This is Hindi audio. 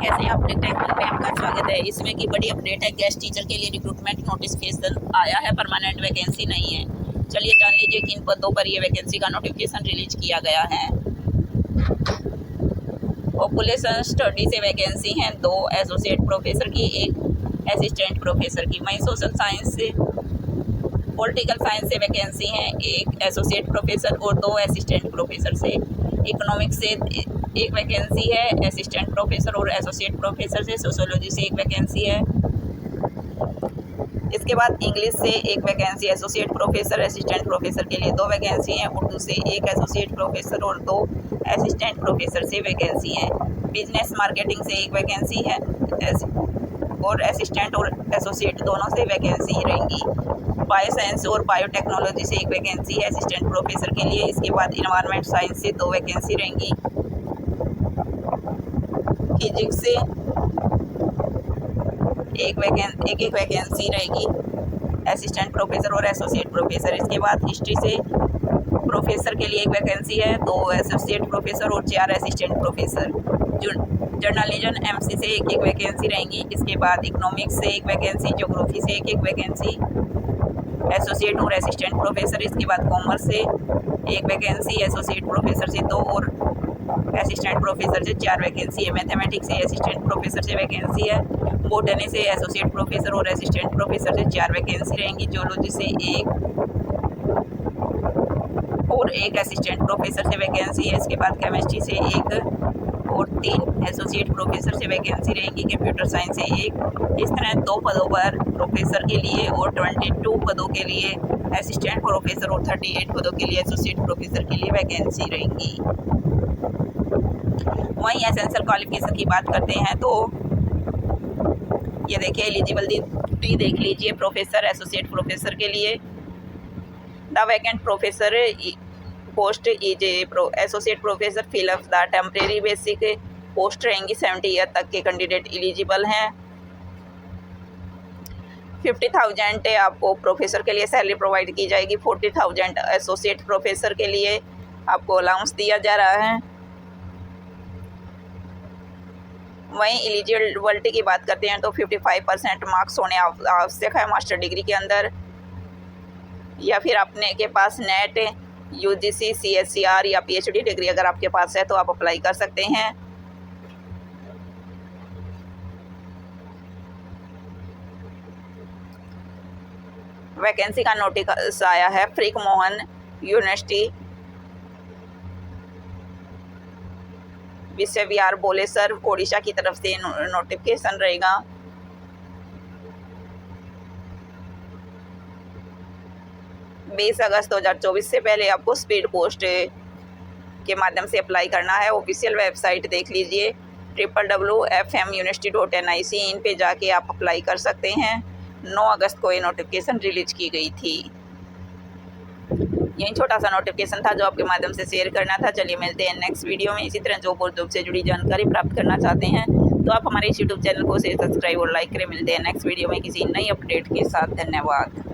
कैसे हैं आप? टेक में आपका स्वागत है। इसमें की बड़ी अपडेट है, गेस्ट टीचर के लिए रिक्रूटमेंट नोटिफिकेशन आया है, परमानेंट वैकेंसी नहीं है। चलिए जान लीजिए किन पदों पर ये वैकेंसी का नोटिफिकेशन रिलीज किया गया है। पॉपुलेशन स्टडी से वैकेंसी हैं 2 एसोसिएट प्रोफेसर की, 1 असिस्टेंट प्रोफेसर की। वहीं सोशल साइंस से पॉलिटिकल साइंस से वैकेंसी हैं 1 एसोसिएट प्रोफेसर और 2 असिस्टेंट प्रोफेसर से। इकोनॉमिक्स से 1 वैकेंसी है असिस्टेंट प्रोफेसर और एसोसिएट प्रोफेसर से। सोशियोलॉजी से 1 वैकेंसी है। इसके बाद इंग्लिश से 1 vacancy associate professor assistant professor के लिए 2 वैकेंसी हैं। उर्दू से 1 एसोसिएट प्रोफेसर और 2 असिस्टेंट प्रोफेसर से वैकेंसी हैं। बिजनेस मार्केटिंग से 1 वैकेंसी है और असिस्टेंट और एसोसिएट दोनों से वैकेंसी रहेंगी। बायो साइंस और बायोटेक्नोलॉजी से 1 वैकेंसी है असिस्टेंट प्रोफेसर के लिए। इसके बाद इन्वायरमेंट साइंस से 2 वैकेंसी रहेंगी। फिजिक्स से एक वैकेंसी रहेगी असिस्टेंट प्रोफेसर और एसोसिएट प्रोफेसर। इसके बाद हिस्ट्री से प्रोफेसर के लिए 1 वैकेंसी है, 2 एसोसिएट प्रोफेसर और 4 असिस्टेंट प्रोफेसर। जर्नलिज्म एमसी से 1 वैकेंसी रहेंगी। इसके बाद इकोनॉमिक्स से 1 वैकेंसी, ज्योग्राफी से 1 वैकेंसी एसोसिएट और असिस्टेंट प्रोफेसर। इसके बाद कॉमर्स से 1 वैकेंसी, एसोसिएट प्रोफेसर से 2 और असिस्टेंट प्रोफेसर से 4 वैकेंसी है। मैथमेटिक्स से असिस्टेंट प्रोफेसर से वैकेंसी है। बॉटनी से एसोसिएट प्रोफेसर और असिस्टेंट प्रोफेसर से 4 वैकेंसी रहेंगी। जियोलॉजी से 1 और 1 असिस्टेंट प्रोफेसर से वैकेंसी है। इसके बाद केमिस्ट्री से 1 और 3 एसोसिएट प्रोफेसर से वैकेंसी रहेंगी। कंप्यूटर साइंस से 1। इस तरह 2 पदों पर प्रोफेसर के लिए और 22 पदों के लिए असिस्टेंट प्रोफेसर और 38 पदों के लिए एसोसिएट प्रोफेसर के लिए वैकेंसी रहेंगी। वहीं एसेंशियल क्वालिफिकेशन की बात करते हैं तो ये देखिए एलिजिबिलिटी देख लीजिए। प्रोफेसर एसोसिएट प्रोफेसर के लिए the vacant professor post is associate professor fill up the temporary basic post रहेंगी। 70 ईयर तक के कैंडिडेट एलिजिबल हैं। 50,000 आपको प्रोफेसर के लिए सैलरी प्रोवाइड की जाएगी। 40,000 एसोसिएट प्रोफेसर के लिए आपको अलाउंस दिया जा रहा है। वहीं एलिजिबिलिटी की बात करते हैं तो 55% मार्क्स होने आवश्यक है मास्टर डिग्री के अंदर, या फिर अपने के पास नेट, यूजीसी, सीएससीआर या पीएचडी डिग्री अगर आपके पास है तो आप अप्लाई कर सकते हैं। वैकेंसी का नोटिस आया है फ्रीक मोहन यूनिवर्सिटी विश्वविहार बोलेसर ओडिशा की तरफ से नोटिफिकेशन रहेगा। अगस्त 2024 से पहले आपको स्पीड पोस्ट के माध्यम से अप्लाई करना है। ऑफिशियल वेबसाइट देख लीजिए www.fmuniversity.nic। इन पे जाके आप अप्लाई कर सकते हैं। 9 अगस्त को ये नोटिफिकेशन रिलीज की गई थी। यही छोटा सा नोटिफिकेशन था जो आपके माध्यम से शेयर करना था। चलिए मिलते हैं नेक्स्ट वीडियो में। इसी तरह जॉब और जॉब से जुड़ी जानकारी प्राप्त करना चाहते हैं तो आप हमारे इस यूट्यूब चैनल को सब्सक्राइब और लाइक करें। मिलते हैं नेक्स्ट वीडियो में किसी नई अपडेट के साथ। धन्यवाद।